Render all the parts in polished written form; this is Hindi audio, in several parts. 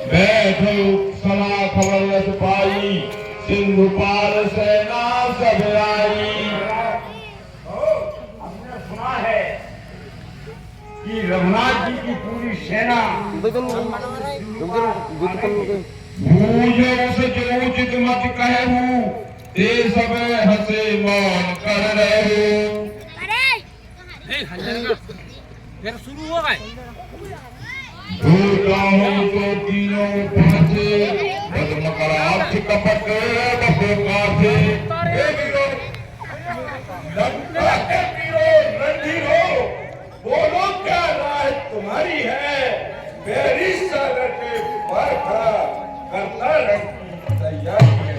बैठो समा खबर न पाई, सिंधु पार सेना सब आई। हमने सुना है कि रघुनाथ जी की पूरी सेना भूजो से उचित मत कहूँ, ते सब हंसे मौन कर रहे। फिर शुरू हो गए। झूठा हो तो तीनों पाँचे, बदमकरार कपट बपे काठे। हे वीरों, लंका के वीरों, रणधीरों, बोलो क्या राय तुम्हारी है? मेरी सागर के पार खड़ा करता रहती तैयारी है।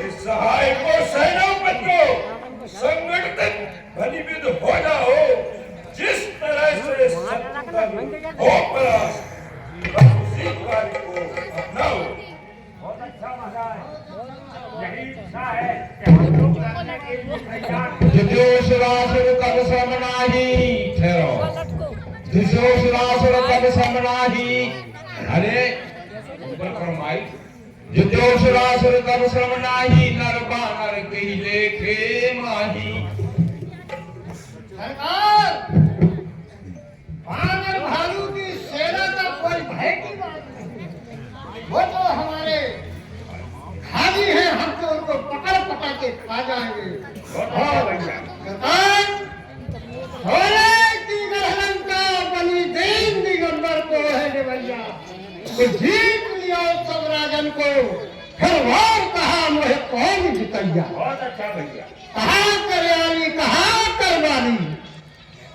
इस सहाय को सेनापतियों संगठित बलिविद हो जाओ, जिस तरह से हो परास्त, बस उसी कार्य को अपनाओ। बहुत अच्छा महाराज, यही इच्छा है कि हम लोग करने के लिए तैयार हैं। जिज्ञोसुरासुर तब समनाहि, ठहरो। जिज्ञोसुरासुर तब समनाहि, अरे ऊपर फरमाई। जिज्ञोसुरासुर तब समनाहि, नर बानर कहि लेखे माही। सरकार, वानर भालू की सेना का कोई भय की बात नहीं। वो तो हमारे खाली है, हम तो उनको पकड़ पकड़ के खा जाएंगे। सरकार, सोने की लंका बनी दीन दिगंबर को है रे भैया, तो जीत लिया सब राजन को, फिर वार कहा मुझे कौन जितैया। बहुत अच्छा भैया। कहाँ करयाली, कहाँ करवाली,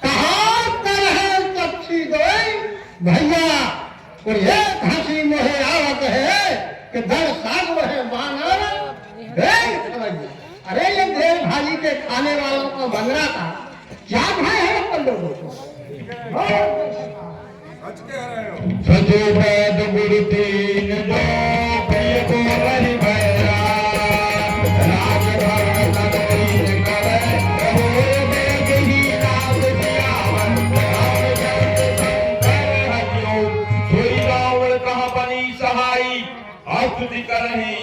कहाँ कर है चपसी दोई भैया। और एक हंसी मोहे आवत है कि दर साग है बानर देख भैया। अरे ये देव भाजी के खाने वालों को बंगरा था, क्या भाई है अपन लोगों को? सच कह रहे हो। सजो वेद गुरु तीन जो, प्रिय को रहि भैया। राज भर तनवीर करे, प्रभु वेद ही नाम सियावन। राम जगत शंकर हरिओ, सोई रावण कहाँ बनी सहाई। स्तुति करहि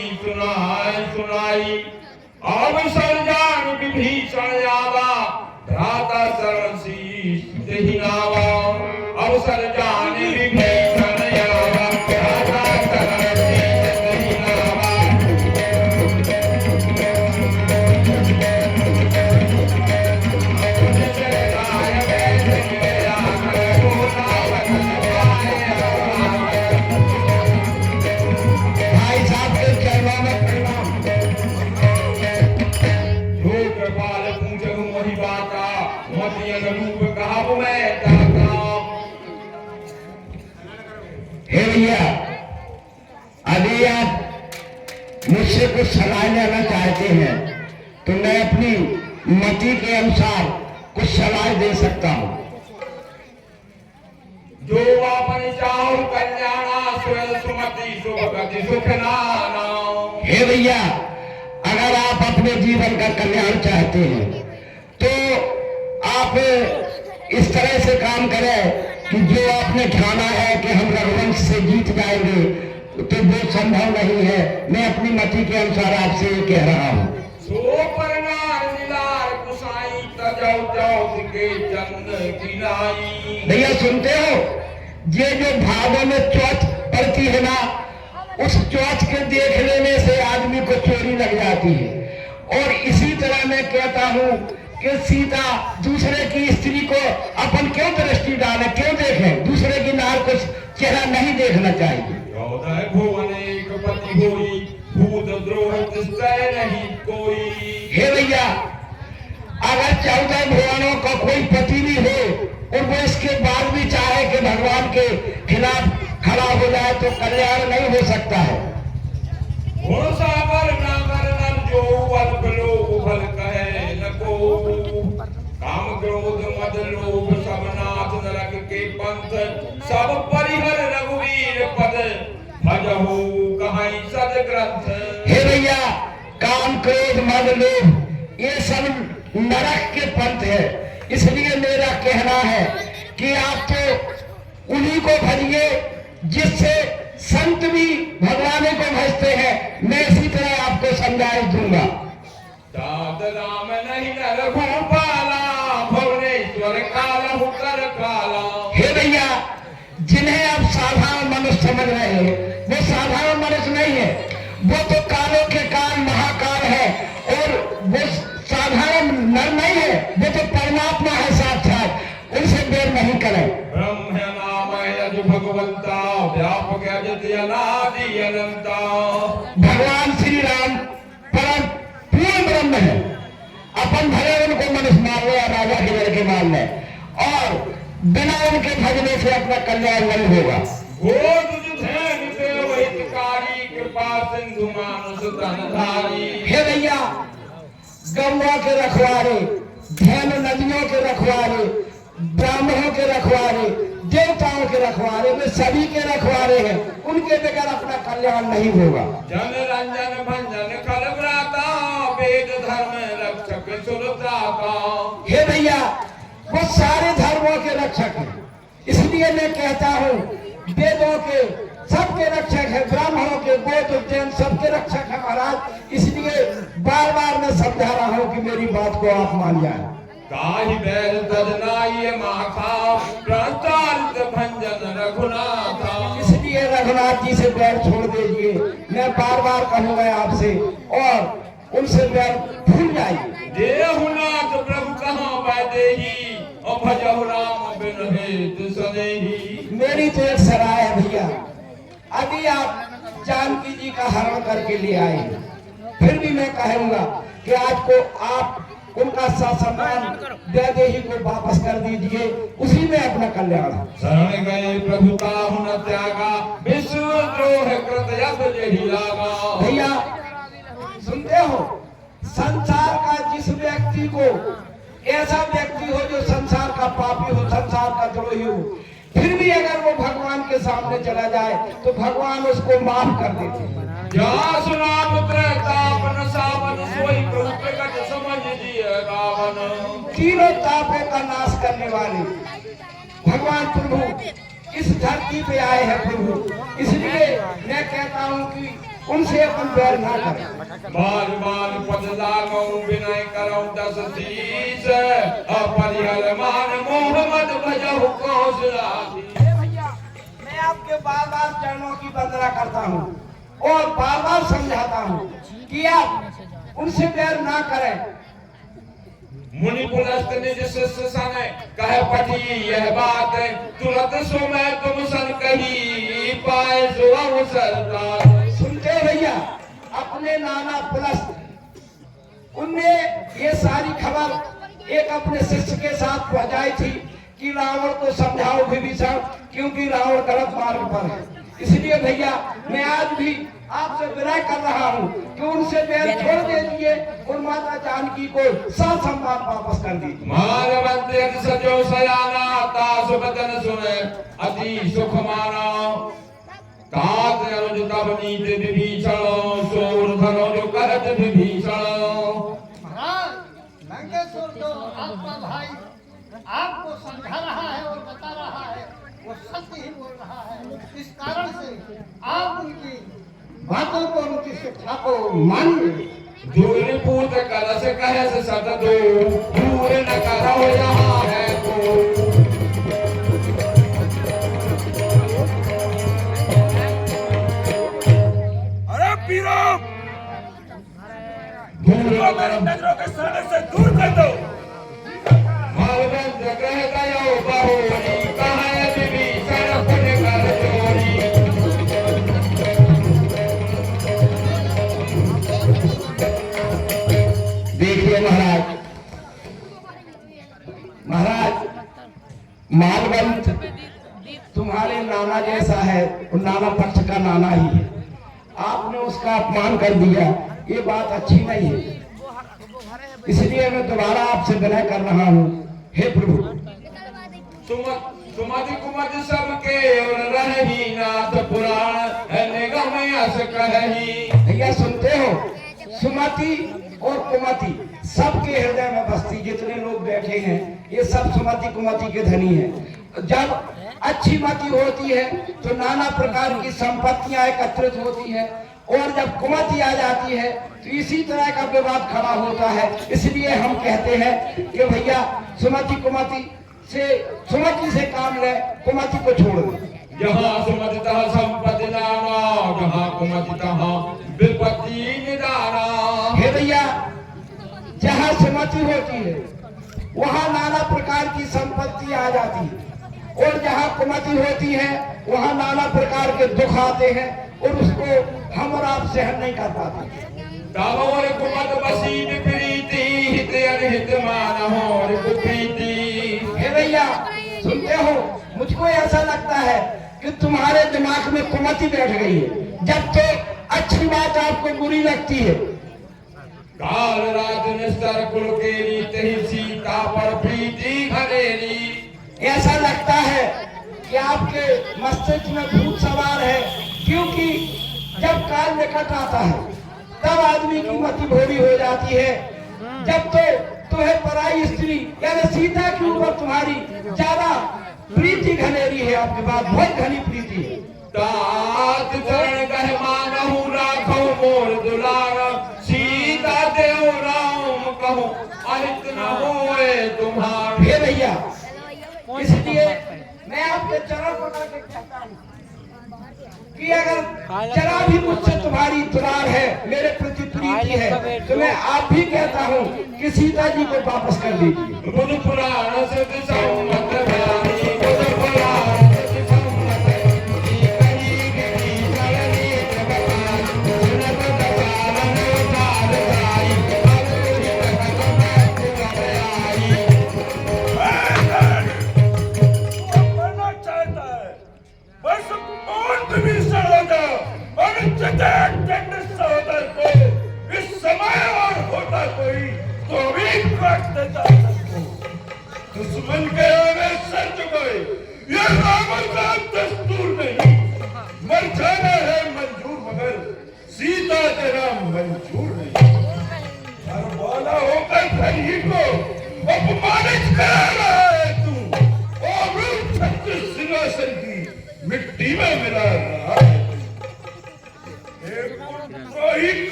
सुनाई, अवसर जान विभीषण आवा। भ्राता शरण शीश तेहि नावा, अवसर जान विभीषण आवा। भ्राता शरण शीश तेहि नावा। जय वैद मेरा कर गोदावत भाई साहब के चरणों में प्रणाम। जो कृपाल पूजहु मोहि बाता, मति अनुरूप कहावु मैं दाता। हे भैया, अभी आप मुझसे कुछ सलाह लेना चाहते हैं तो मैं अपनी मति के अनुसार कुछ सलाह दे सकता हूँ। जो आपन चाहु कल्याणा, स्वयं सुमति सुभगति सुख नाना। हे भैया, अगर आप अपने जीवन का कल्याण चाहते हैं तो आप इस तरह से काम करें कि जो आपने ठाना है कि हम रघुवंश से जीत जाएंगे, तो वो संभव नहीं है। मैं अपनी मति के अनुसार आपसे ये कह रहा हूँ। भैया सुनते हो, ये जो भावों में चौथ पड़ती है ना, उस चौथ के देख लेने से आदमी को चोरी लग जाती है। और इसी तरह मैं कहता हूँ कि सीता दूसरे की स्त्री को अपन क्यों दृष्टि डाले, क्यों देखें? दूसरे की नार को चेहरा नहीं देखना चाहिए। भूत द्रोह नहीं कोई। हे भैया, अगर 14 भुवनों का कोई पति भी हो और वो इसके बाद भी चाहे कि भगवान के खिलाफ खड़ा हो जाए तो कल्याण नहीं हो सकता है। जो अल्प लोग फल कहे न को, काम क्रोध मद लोभ सब नाथ नरक के पंथ। सब परिहर रघुवीर पद, भजहु कहाई सद ग्रंथ। हे भैया, काम क्रोध मद लोभ ये सब नरक के पंथ है। इसलिए मेरा कहना है कि आप तो उन्हीं को भजिए जिससे समझाइश दूंगा। दाद राम नहीं नर भूपाला, भुवनेश्वर काला कर काला। हे भैया, जिन्हें आप साधारण मनुष्य समझ रहे हैं वो साधारण मनुष्य नहीं है, वो तो कालों के काल महाकाल है, और वो साधारण नर नहीं है, वो तो परमात्मा है साक्षात, उनसे देर नहीं करें। ब्रह्म नाम यज भगवंता, व्यापक अजित अनादि अनंता। भगवान श्री राम परम पूर्ण ब्रह्म है। अपन भले उनको मनुष्य मान ले या राजा के लड़के मान ले, और बिना उनके भजने से अपना कल्याण नहीं होगा। गोद धैर्य से हितकारी, कृपा सिंधु मानुष धनधारी। हे भैया, गंगा के रखवारे, धैर्य नदियों के रखवारे, ब्राह्मणों के रखवारे, देवताओं के रखवारे, वे सभी के रखवारे हैं, उनके बगैर अपना कल्याण नहीं होगा। जन रंजन भंजन खल व्राता, वेद धर्म रक्षक सुरत्राता। हे भैया, वो सारे धर्मों के रक्षक हैं, इसलिए मैं कहता हूँ वेदों के सबके रक्षक है, ब्राह्मणों के, बौद्ध जैन सबके रक्षक है महाराज। इसलिए बार बार मैं समझा रहा हूँ कि मेरी बात को आप मान जाए। काहि बैल तजनाई माखा, प्रांतारित भंजन रघुनाथा। इसलिए रघुनाथ जी से बैर छोड़ दीजिए, मैं बार बार कहूंगा आपसे, और उनसे बैर भूल जाइए। देहुनाथ प्रभु कहाँ बैदेही, और भजहु राम बिन हेतु सनेही। मेरी तो एक सराय है भैया, अभी आप जानकी जी का हरण करके ले आए, फिर भी मैं कहूंगा कि आपको आप उनका सम्मान देही को वापस कर दीजिए, उसी में अपना कल्याण है। शरण गए प्रभुता हुन त्यागा, विश्व द्रोह कृत यद जेहि लागा। भैया सुनते हो, संसार का जिस व्यक्ति को, ऐसा व्यक्ति हो जो संसार का पापी हो, संसार का द्रोही हो, फिर भी अगर वो भगवान के सामने चला जाए तो भगवान उसको माफ कर देते हैं। जा सुनाम त्रैतापन सावन, सोई प्रभु प्रकट समझ दिए रावण। तीनों तापों का नाश करने वाले भगवान प्रभु इस धरती पे आए हैं प्रभु, इसलिए मैं कहता हूँ कि उनसे अपन बैर ना करें। बाल बाल पद लागो विनय करो दस शीस, अपरिहर मान मोहम्मद भजहु कौशलाधीश। भैया, मैं आपके बार बार चरणों की वंदना करता हूँ और बार बार समझाता हूँ कि आप उनसे बैर ना करें। मुनि पुलस्त निज शिष्य सन, कह पठी यह बात, तुरंत सो मैं तुम सन कही, पाए सो अवसर। सुनते भैया, अपने नाना पुलस्त, उनने ये सारी खबर एक अपने शिष्य के साथ पहुंचाई थी कि रावण को समझाओ विभीषण, क्योंकि रावण गलत मार्ग पर है। इसलिए भैया, मैं आज भी आपसे विनय कर रहा हूँ कि उनसे बैर छोड़ दीजिए और माता जानकी को सम्मान वापस कर दीजिए। मानवंते सजो सयाना, तासु बदन सुने अति सुख माना। तात अनुज तब नीत विभीषण, सोर धनो जो कहत विभीषण। महाराज, लंकेश्वर जो आपका भाई आपको समझा रहा है और बता रहा है, वो सत्य ही बोल रहा है। इस कारण से आप उनकी बातों को, उनकी शिक्षा को मानिए। दूर पूत कलश कह सत दो, दूर न करो यहाँ है को। अरे पीरो, दूर मेरी नजरों के सामने से दूर कर दो। मालवंत कह गयो बहुरी, कहे विभीषण पुन कर चोरी। देखिए महाराज, मालवंत तुम्हारे नाना जैसा है और नाना पक्ष का नाना ही है, आपने उसका अपमान कर दिया, ये बात अच्छी नहीं है। इसलिए मैं दोबारा आपसे विनय कर रहा हूँ, हे प्रभु, सुमति कुमति सबके और रही नाथ पुराण, निगम अस कही। भैया सुनते हो, सुमति और कुमति सबके हृदय में बसती, जितने लोग बैठे हैं ये सब सुमति कुमति के धनी हैं। जब अच्छी मति होती है तो नाना प्रकार की संपत्तियां एकत्रित होती हैं और जब कुमति आ जाती है तो इसी तरह का विवाद खड़ा होता है। इसलिए हम कहते हैं कि भैया सुमति से काम ले, कुमति को छोड़ दे। जहाँ सुमति तहाँ संपत्ति नाना, जहाँ कुमति तहाँ विपत्ति निदाना। हे भैया, जहाँ सुमति होती है वहाँ नाना प्रकार की संपत्ति आ जाती है, और जहाँ कुमति होती है वहाँ नाना प्रकार के दुख आते हैं और उसको हम और आप सहन नहीं कर पाते। दामोर कुमत बसी विपरीति, हित अनहित मानहो रिपुप्रीति। हे भैया सुनते हो, मुझको ऐसा लगता है कि तुम्हारे दिमाग में कुमति बैठ गई है। जब तो अच्छी बात आपको बुरी लगती है। काल रात निस्तर कुल केरी, तही सीता पर प्रीति घनेरी। ऐसा लगता है कि आपके मस्तिष्क में भूत सवार है, क्योंकि जब काल निकट आता है तब आदमी की मति भोरी हो जाती है। जब तो तुम्हें पराई स्त्री यानी सीता के ऊपर तुम्हारी ज्यादा प्रीति घनेरी है, आपके पास बहुत घनी प्रीति है। तात चरण कह मानहु राखो मोर दुलार, सीता देव राम कहो अहित न होए तुम्हार। हे भैया, इसलिए मैं आपके चरण पकड़ के कहता हूँ कि अगर जरा भी मुझसे तुम्हारी दुलार है, मेरे प्रति प्रीति है, तो मैं आप भी कहता हूँ कि सीता जी को वापस कर दीजिए। बुध पुराण से संमत बयानी, बुध पुराण से संमत बयानी, कही गिरी चलनी जगताई, सुनत दसारन उतार जाई, अगुरी जगत बनना चाहता है बस मौत भी सड़ोदा और चटक चटक सड़ोदा कोई इस समय और होता कोई तो भी काट देता दुश्मन के आगे सर चुकाए। ये रावण का दस्तूर नहीं, मर जाना है मंजूर मगर सीता तेरा मंजूर नहीं। हर वाला होकर खरी को अपमानित करा रहा है तू, और छत्तीस सिंहासन की मिट्टी में मिला रहा है।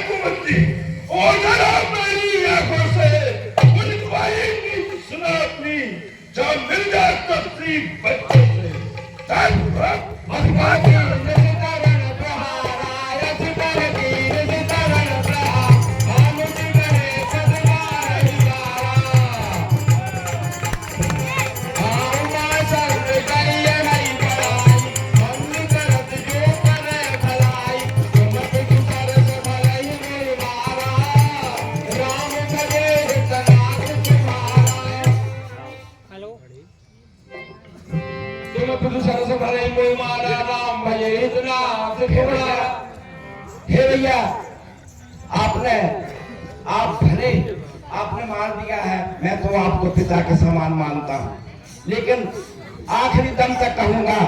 कुमति और जरा मेरी आंखों से मुझ भाई की सुना अपनी, जब मिल जाए तकलीफ बच्चे से हे भैया, आपने मार दिया है, मैं तो आपको पिता के समान मानता हूँ, लेकिन आखिरी दम तक कहूंगा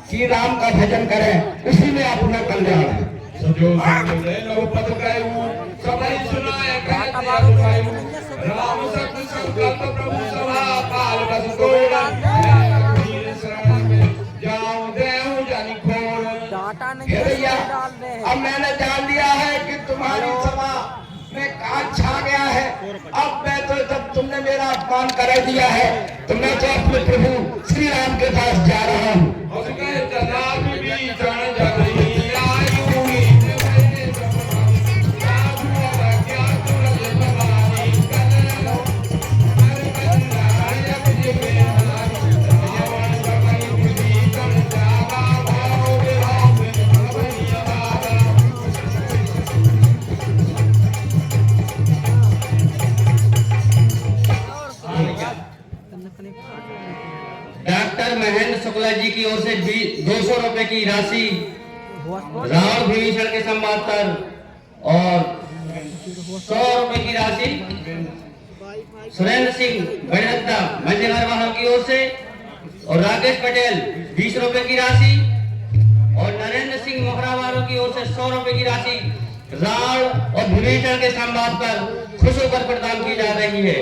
कि राम का भजन करें, उसी में अपना कल्याण है। सजो संग लो पद कहूं, सबई सुनाए कहते अजुभायु, राम सत्य संकल्प प्रभु सभा, काल बस तोड़ा, वीर शरण में जाऊं देहूं जानी खोड़। हे भैया, अब मैंने जान लिया है कि तुम्हारी सभा में काल छा गया है। अब मैं तो, जब तुमने मेरा अपमान कर दिया है, तो मैं तो अपने प्रभु श्री राम के पास जा रहा हूँ। डॉक्टर महेंद्र शुक्ला जी की ओर से 200 रुपए की राशि रावण विभीषण के संवाद पर और 100 रुपए की राशि सुरेंद्र सिंह गणिता मंजनगर वालों की ओर से और राकेश पटेल 20 रुपए की राशि और नरेंद्र सिंह मोहरा वालों की ओर से 100 रुपए की राशि रावण और विभीषण के संवाद पर खुश होकर प्रदान की जा रही है।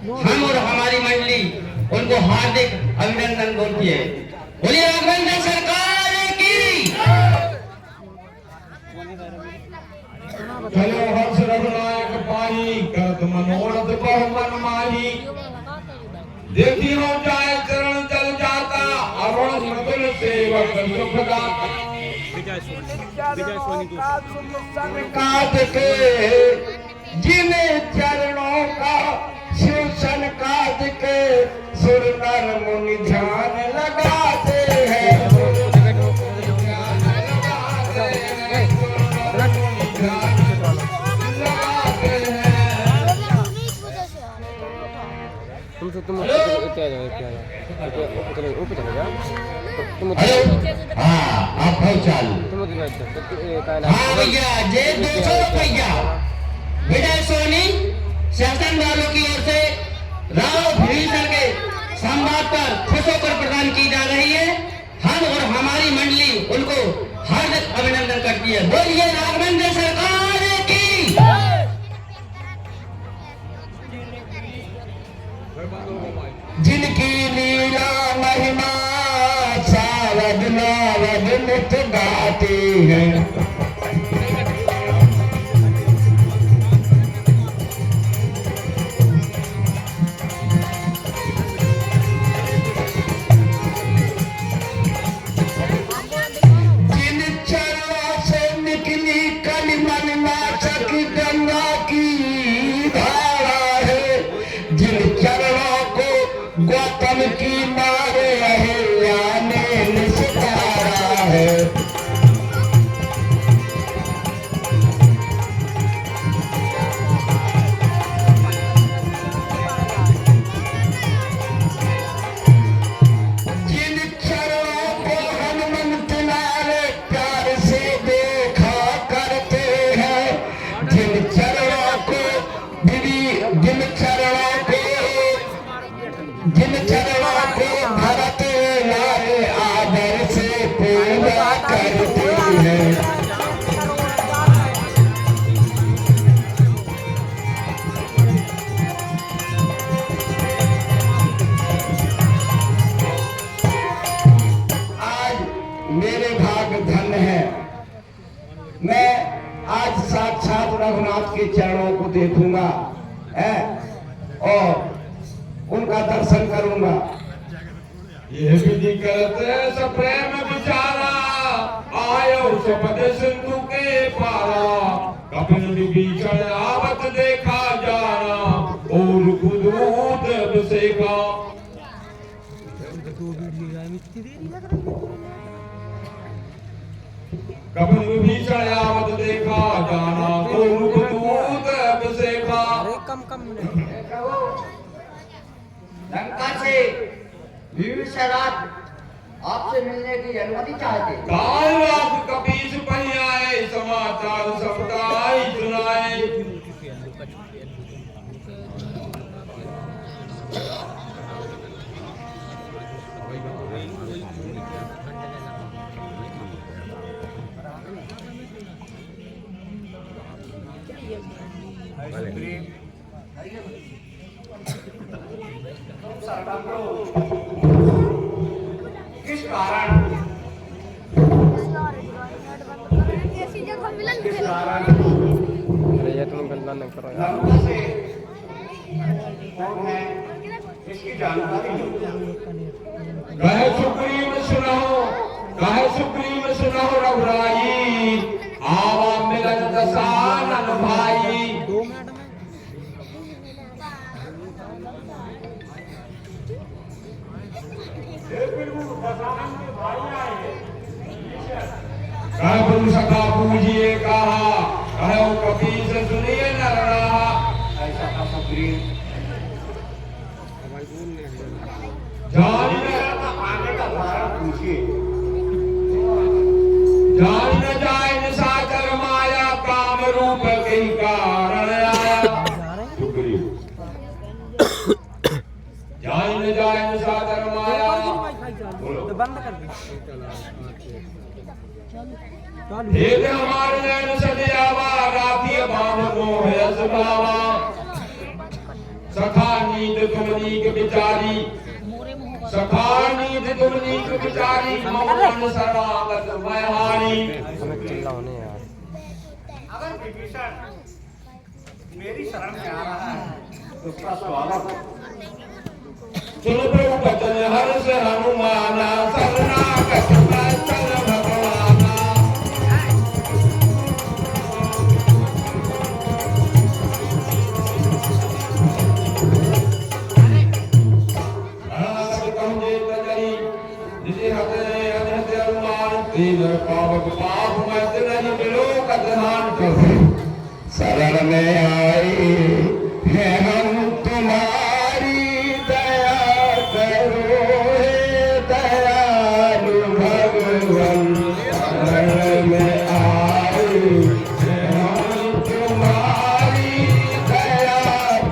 हम और हमारी मंडली उनको हार्दिक अभिनंदन बोलती है। बोलिए राघवेंद्र सरकार की। चलो हर्ष रघुनायक पाही करत मनोरथ बहु मन माही देखी हो जाए चरण जल जाता अरुण मधुर सेवक सुखदाता विजय सोनी काद के जिन चरणों का शिवसन काद के सुर नर मुनि ध्यान लगाते हैं तुम ऊपर चले जाओ हाँ आप हो चालू हाँ भैया जे 200 रुपया विजय सोनी शासन वालों की ओर से राव भीषण के संवाद पर खुश होकर प्रदान की जा रही है। हम और हमारी मंडली उनको हार्दिक अभिनंदन करती है। बोलिए राघवेंद्र सरकार की। जिनकी लीला महिमा सावध नावध नित गाती है गौतम की मारे अहिल्या ने निस्तारा है। जिन चरणों को हनुमंत नारे प्यार से देखा करते हैं जिन चरणों को भरत नारे आदर से पूजा करते हैं। आज मेरे भाग्य धन्य है मैं आज साक्षात रघुनाथ के चरणों को देखूंगा और उनका दर्शन करूंगा। ये विधि करते सब प्रेम विचारा आयो सपद सिंधु के पारा कपिल विभीषण आवत देखा जाना और कुदूत अभिषेका कपिल विभीषण आवत देखा जाना और कुदूत अभिषेका लंका से विभीषण आपसे मिलने की अनुमति चाहते। काल रात कपीस पहियाए समाचार सबकाई सुनाए किस कारण लंका से कौन है इसकी जानकारी कहे सुग्रीव सुनो रघुराई आवा मिलन दसानन भाई कह गुरु सखा पूजिए कहा कहो कपीस सुनिए नर रहा ऐसा था सुग्रीव जान आने का कारण पूछिए जान न जाए निशाचर माया काम रूप के कारण आया सुग्रीव जान न जाए निशाचर माया बंद कर दे हे हमारे नैन सदियावा राखी बाम मोह यस बावा सखा नींद तुम नीक बिचारी सखा नींद तुम नीक बिचारी मौन शरणागत मैं हारी चिल्लाओ नहीं यार विभीषण मेरी शरण में आ रहा है, उसका स्वागत। सुन प्रभु बचन हर्ष हनुमाना, शरणागत वत्सल भगवाना। शरणागत कहूँ तजरी, जिसे हते अनहते अनुमान, तीन पावक पाप मत नहीं बिलो कदहान कहो। शरण में आए हैं हम तुम्हारी, दया करो हे दयालु भगवान। शरण में आए हैं हम तुम्हारी, दया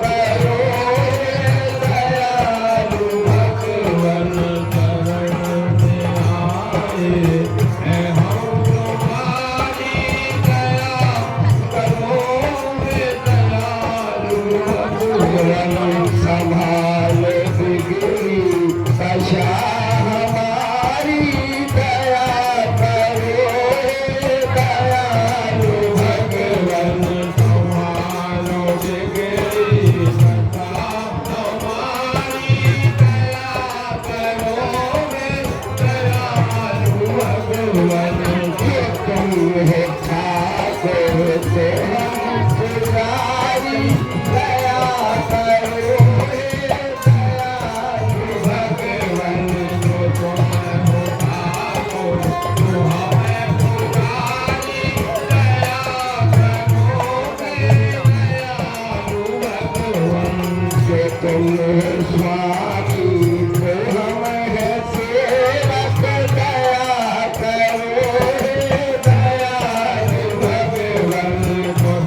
करो हे दयालु भगवान। शरण में आए हैं हम तुम्हारी, दया करो हे दयालु भगवान। संभाल बिगड़ी दशा हमारी, दया करो हे दयालु भगवान। संभालो बिगड़ी दशा हमारी, दया करो हे दयालु भगवान। जो तुम हो ठाकुर से हम पुजारी, दया करो हे दयालु भगवान। जो तुम हो ठाकुर तो हमें पुजारी, दया करो हे दयालु भगवान। जो तुम हो स्वामी तो हम हैं सेवक, दया करो हे दयालु भगवान। जो तुम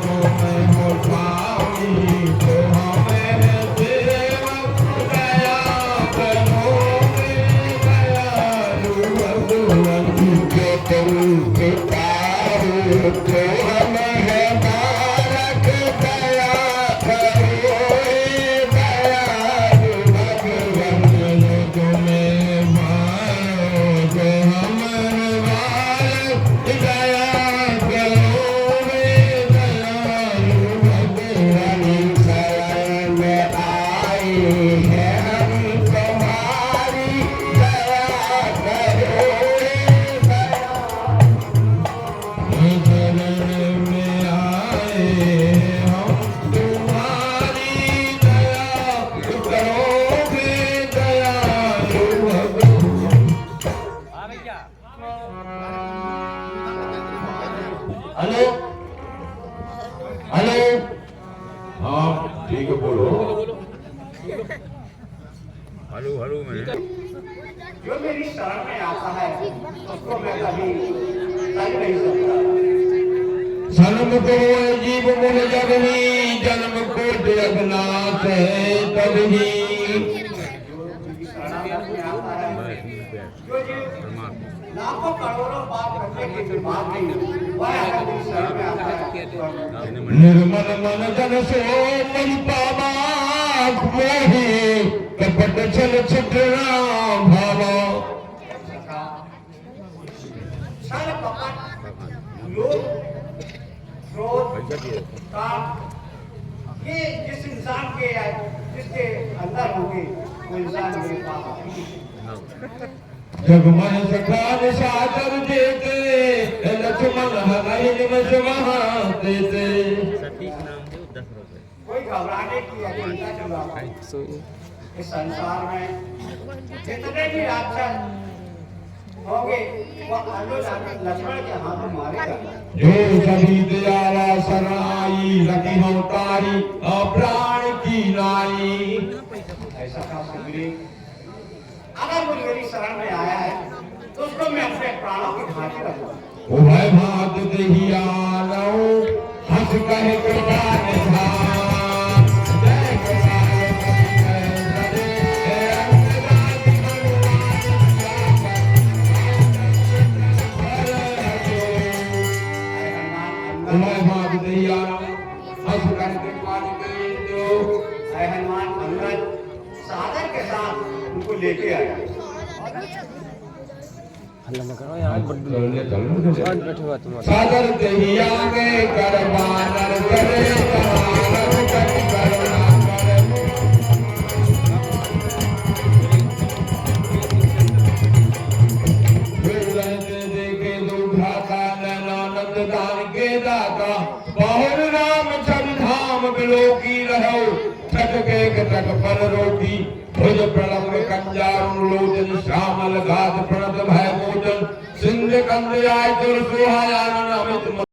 हो स्वामी तो हम हैं सेवक, दया करो हे दयालु भगवान। जो तुम पिता हो तो हम हैं बालक, दया करो हे दयालु भगवान। जो तुम्हें मारो तो हम हैं बालक, दया करो हे दयालु भगवान। शरण में आए हैं हम तुम्हारी, दया करो हे शरण में आए हम तुम्हारी, दया करो हे दयालु भगवान। हेलो हेलो, हाँ ठीक है बोलो। जो मेरी शरण में आता है उसको मैं कभी तज नहीं सकता। जन्म को जीव मुन जगनी, जन्म को जगन्नाथ है तभी। शरणागत में आता है जो लाखों करोड़ों पाप करने के भी बाद नहीं, वह अगर मेरी शरण में आता है तो निर्मल मन जन सो मन पावा, मोहि कपट छल छिद्रा भावा। छल कपट लोभ क्रोध काम, ये जिस इंसान के जिसके अंदर होंगे वो इंसान मेरे पास आएंगे। जगमन सखान सादर देते, लक्ष्मण हरि निमष महा देते। कोई घबराने की या चिंता की बात नहीं। इस संसार में जितने भी राक्षस होंगे वो लक्ष्मण के हाथों मारे जाएंगे। जो सभी दयाला सराई, लगी हो तारी प्राण की नाई। ऐसा था सुग्रीव, अगर वो मेरी शरण में आया है तो उसको मैं अपने प्राणों की भांति रखूंगा। उभय भात दही आलो, हंस कहे कृपा निधान। जय गोपाल उभय भात दही आलो, हंस कहे कृपा निधान। हनुमान अंगद सादर के साथ उनको लेके आया। हल्ला न करो यार, बड्डू आज बैठे हुआ तुम्हारा सागर दही आगे करवानर करे जहानर करी करुणा करे देखे दुर्भाता नैनानंद दान के दाता बहुर राम छवि धाम बिलो की रहो छठ के तट पर रोटी भुज प्रणव कंजारुण लोचन श्यामल घात प्रणत भय मोचन सिंध कंद आय तुर सुहायानन अमित